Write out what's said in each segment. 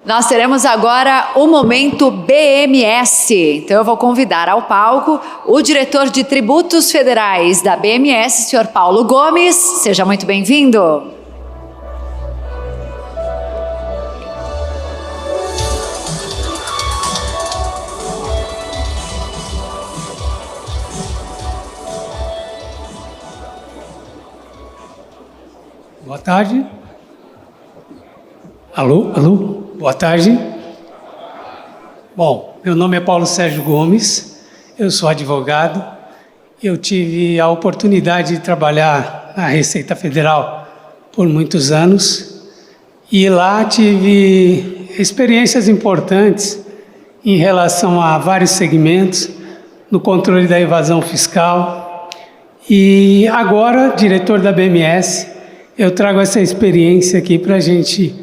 Nós teremos agora o momento BMS. Então eu vou convidar ao palco o diretor de tributos federais da BMS, senhor Paulo Gomes. Seja muito bem-vindo. Boa tarde. Alô, alô, boa tarde. Bom, meu nome é Paulo Sérgio Gomes, eu sou advogado. Eu tive a oportunidade de trabalhar na Receita Federal por muitos anos e lá tive experiências importantes em relação a vários segmentos no controle da evasão fiscal. E agora, diretor da BMS, eu trago essa experiência aqui para a gente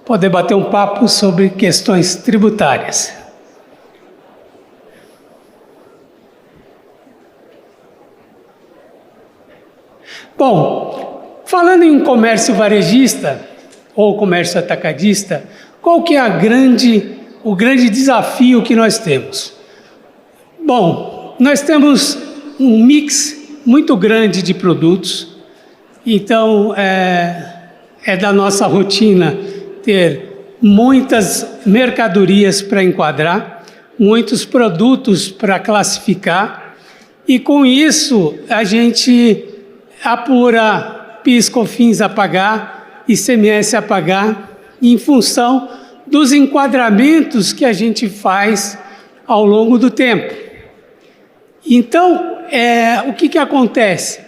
poder bater um papo sobre questões tributárias. Bom, falando em comércio varejista ou comércio atacadista, qual que é o grande desafio que nós temos? Bom, nós temos um mix muito grande de produtos. Então, é da nossa rotina ter muitas mercadorias para enquadrar, muitos produtos para classificar, e com isso a gente apura PIS, COFINS a pagar, ICMS a pagar, em função dos enquadramentos que a gente faz ao longo do tempo. Então, o que acontece?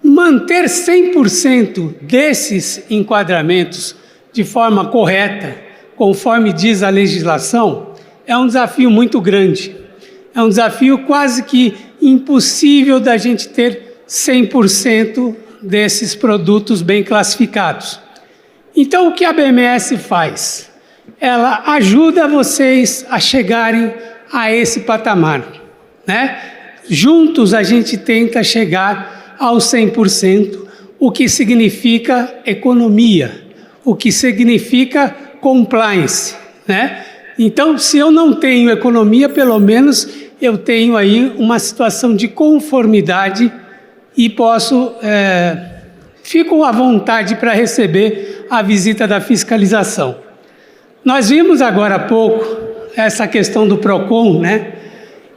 Manter 100% desses enquadramentos de forma correta, conforme diz a legislação, é um desafio muito grande. É um desafio quase que impossível da gente ter 100% desses produtos bem classificados. Então, o que a BMS faz? Ela ajuda vocês a chegarem a esse patamar, né? Juntos a gente tenta chegar aos 100%, o que significa economia, o que significa compliance, né? Então, se eu não tenho economia, pelo menos eu tenho aí uma situação de conformidade e fico à vontade para receber a visita da fiscalização. Nós vimos agora há pouco essa questão do PROCON, né?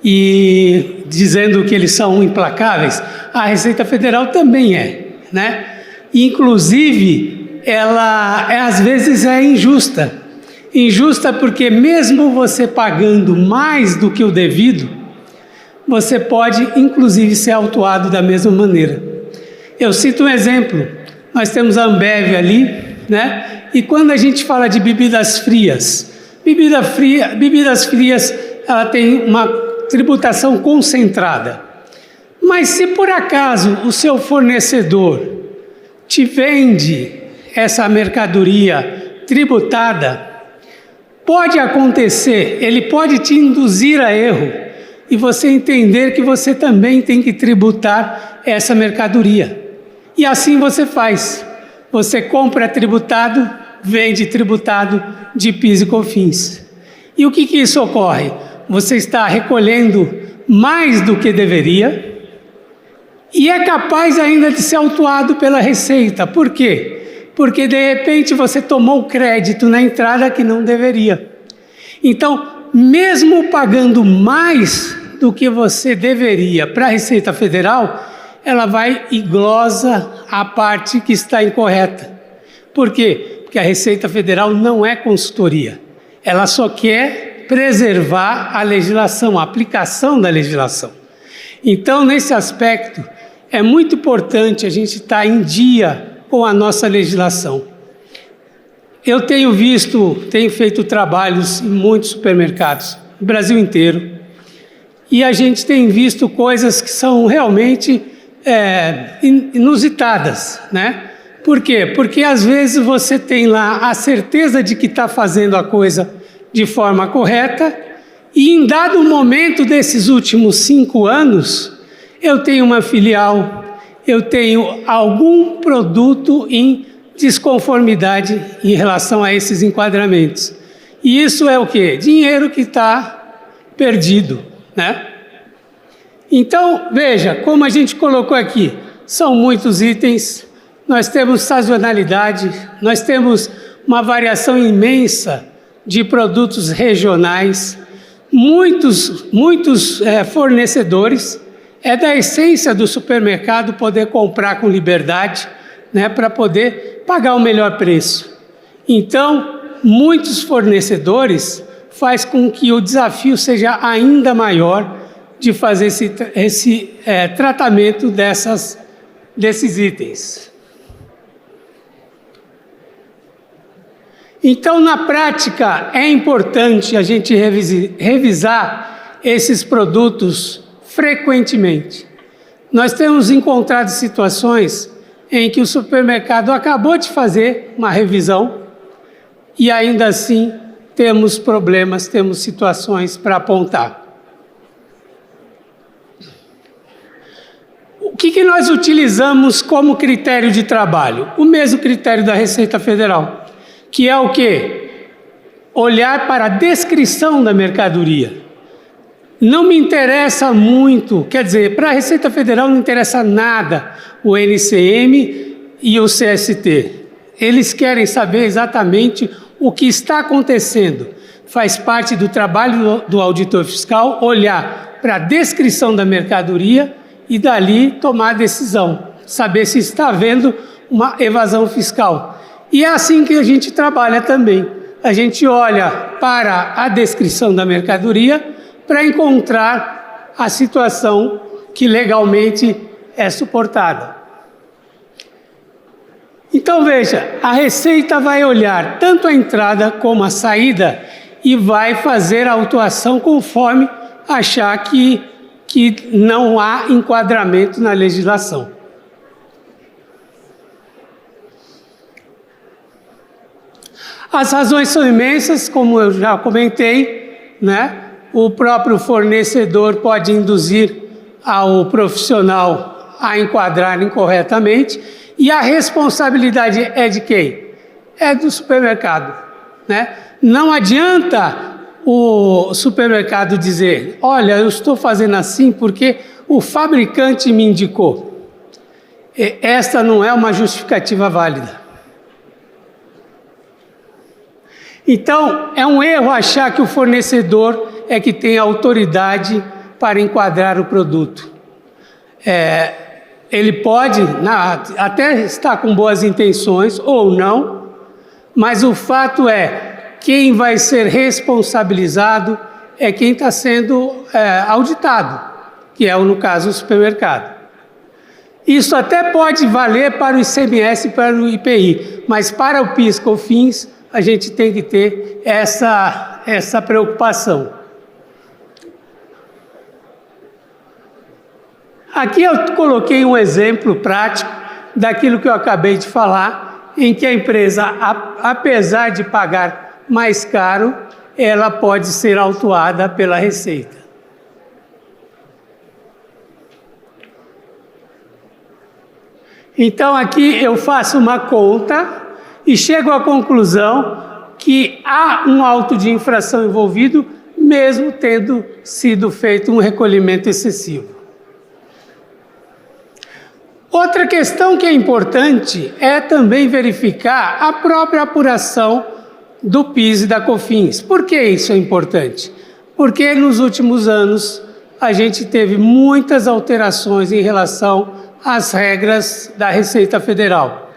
E dizendo que eles são implacáveis, a Receita Federal também né? Inclusive, ela às vezes é injusta. Injusta porque mesmo você pagando mais do que o devido, você pode inclusive ser autuado da mesma maneira. Eu cito um exemplo, nós temos a Ambev ali, né? E quando a gente fala de bebidas frias, ela tem uma tributação concentrada. Mas se por acaso o seu fornecedor te vende essa mercadoria tributada, pode acontecer, ele pode te induzir a erro e você entender que você também tem que tributar essa mercadoria. E assim você faz. Você compra tributado, vende tributado de PIS e COFINS. E o que isso ocorre? Você está recolhendo mais do que deveria e é capaz ainda de ser autuado pela Receita. Por quê? Porque de repente você tomou crédito na entrada que não deveria. Então, mesmo pagando mais do que você deveria para a Receita Federal, ela vai e glosa a parte que está incorreta. Por quê? Porque a Receita Federal não é consultoria. Ela só quer preservar a legislação, a aplicação da legislação. Então, nesse aspecto, é muito importante a gente estar em dia com a nossa legislação. Eu tenho feito trabalhos em muitos supermercados, no Brasil inteiro, e a gente tem visto coisas que são realmente inusitadas, né? Por quê? Porque às vezes você tem lá a certeza de que está fazendo a coisa de forma correta, e em dado momento desses últimos 5 anos, eu tenho uma filial, eu tenho algum produto em desconformidade em relação a esses enquadramentos. E isso é o quê? Dinheiro que está perdido, né? Então, veja, como a gente colocou aqui, são muitos itens, nós temos sazonalidade, nós temos uma variação imensa de produtos regionais, muitos fornecedores. É da essência do supermercado poder comprar com liberdade, né, para poder pagar o melhor preço. Então, muitos fornecedores faz com que o desafio seja ainda maior de fazer esse tratamento desses itens. Então, na prática, é importante a gente revisar esses produtos frequentemente. Nós temos encontrado situações em que o supermercado acabou de fazer uma revisão e ainda assim temos problemas, temos situações para apontar. O que nós utilizamos como critério de trabalho? O mesmo critério da Receita Federal, que é o quê? Olhar para a descrição da mercadoria. Não me interessa muito, quer dizer, para a Receita Federal não interessa nada o NCM e o CST. Eles querem saber exatamente o que está acontecendo. Faz parte do trabalho do auditor fiscal olhar para a descrição da mercadoria e dali tomar a decisão, saber se está havendo uma evasão fiscal. E é assim que a gente trabalha também. A gente olha para a descrição da mercadoria para encontrar a situação que legalmente é suportada. Então veja, a Receita vai olhar tanto a entrada como a saída e vai fazer a autuação conforme achar que não há enquadramento na legislação. As razões são imensas, como eu já comentei, né? O próprio fornecedor pode induzir ao profissional a enquadrar incorretamente, e a responsabilidade é de quem? É do supermercado, né? Não adianta o supermercado dizer, olha, eu estou fazendo assim porque o fabricante me indicou. Esta não é uma justificativa válida. Então, é um erro achar que o fornecedor é que tem autoridade para enquadrar o produto. Ele pode até estar com boas intenções ou não, mas o fato é, quem vai ser responsabilizado é quem está sendo auditado, que é, no caso, o supermercado. Isso até pode valer para o ICMS e para o IPI, mas para o PIS/COFINS a gente tem que ter essa preocupação. Aqui eu coloquei um exemplo prático daquilo que eu acabei de falar, em que a empresa, apesar de pagar mais caro, ela pode ser autuada pela Receita. Então aqui eu faço uma conta e chego à conclusão que há um auto de infração envolvido, mesmo tendo sido feito um recolhimento excessivo. Outra questão que é importante é também verificar a própria apuração do PIS e da COFINS. Por que isso é importante? Porque nos últimos anos a gente teve muitas alterações em relação às regras da Receita Federal.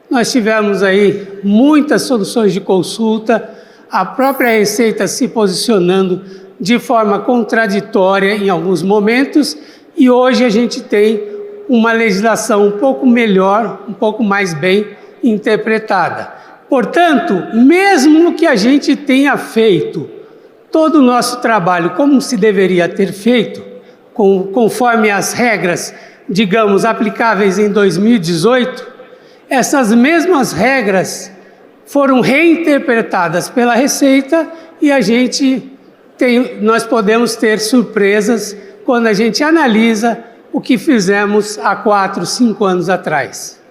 Nós tivemos aí muitas soluções de consulta, a própria Receita se posicionando de forma contraditória em alguns momentos, e hoje a gente tem uma legislação um pouco melhor, um pouco mais bem interpretada. Portanto, mesmo que a gente tenha feito todo o nosso trabalho como se deveria ter feito, conforme as regras, digamos, aplicáveis em 2018, essas mesmas regras foram reinterpretadas pela Receita e nós podemos ter surpresas quando a gente analisa o que fizemos há 4, 5 anos atrás.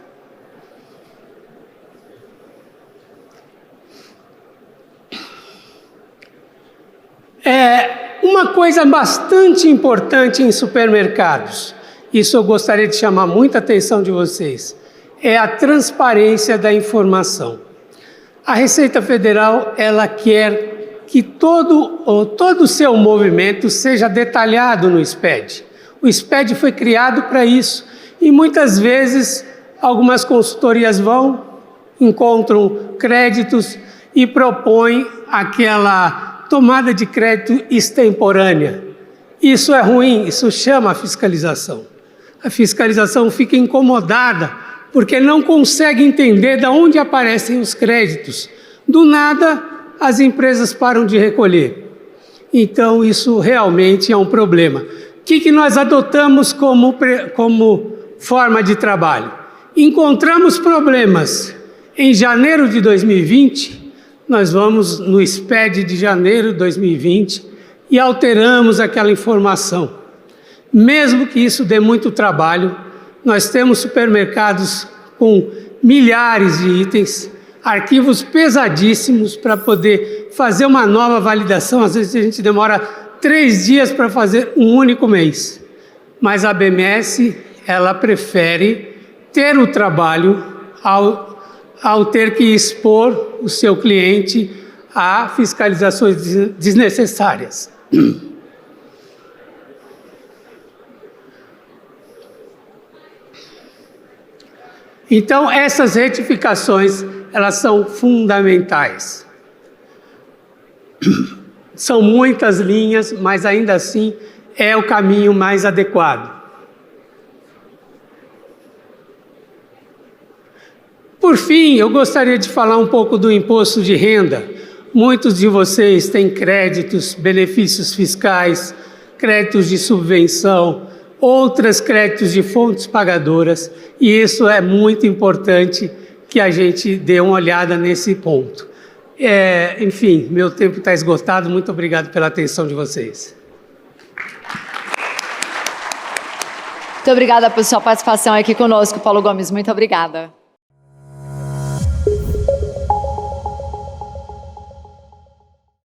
uma coisa bastante importante em supermercados, isso eu gostaria de chamar muita atenção de vocês, é a transparência da informação. A Receita Federal, ela quer que todo o seu movimento seja detalhado no SPED. O SPED foi criado para isso e muitas vezes algumas consultorias encontram créditos e propõem aquela tomada de crédito extemporânea. Isso é ruim, isso chama a fiscalização. A fiscalização fica incomodada porque não consegue entender de onde aparecem os créditos. Do nada, as empresas param de recolher. Então, isso realmente é um problema. O que nós adotamos como forma de trabalho? Encontramos problemas em janeiro de 2020, nós vamos no SPED de janeiro de 2020 e alteramos aquela informação. Mesmo que isso dê muito trabalho, nós temos supermercados com milhares de itens, arquivos pesadíssimos para poder fazer uma nova validação. Às vezes a gente demora 3 dias para fazer um único mês. Mas a BMS, ela prefere ter o trabalho ao ter que expor o seu cliente a fiscalizações desnecessárias. Então, essas retificações, elas são fundamentais. São muitas linhas, mas ainda assim é o caminho mais adequado. Por fim, eu gostaria de falar um pouco do imposto de renda. Muitos de vocês têm créditos, benefícios fiscais, créditos de subvenção, outros créditos de fontes pagadoras, e isso é muito importante que a gente dê uma olhada nesse ponto. Enfim, meu tempo está esgotado, muito obrigado pela atenção de vocês. Muito obrigada pela sua participação aqui conosco, Paulo Gomes, muito obrigada.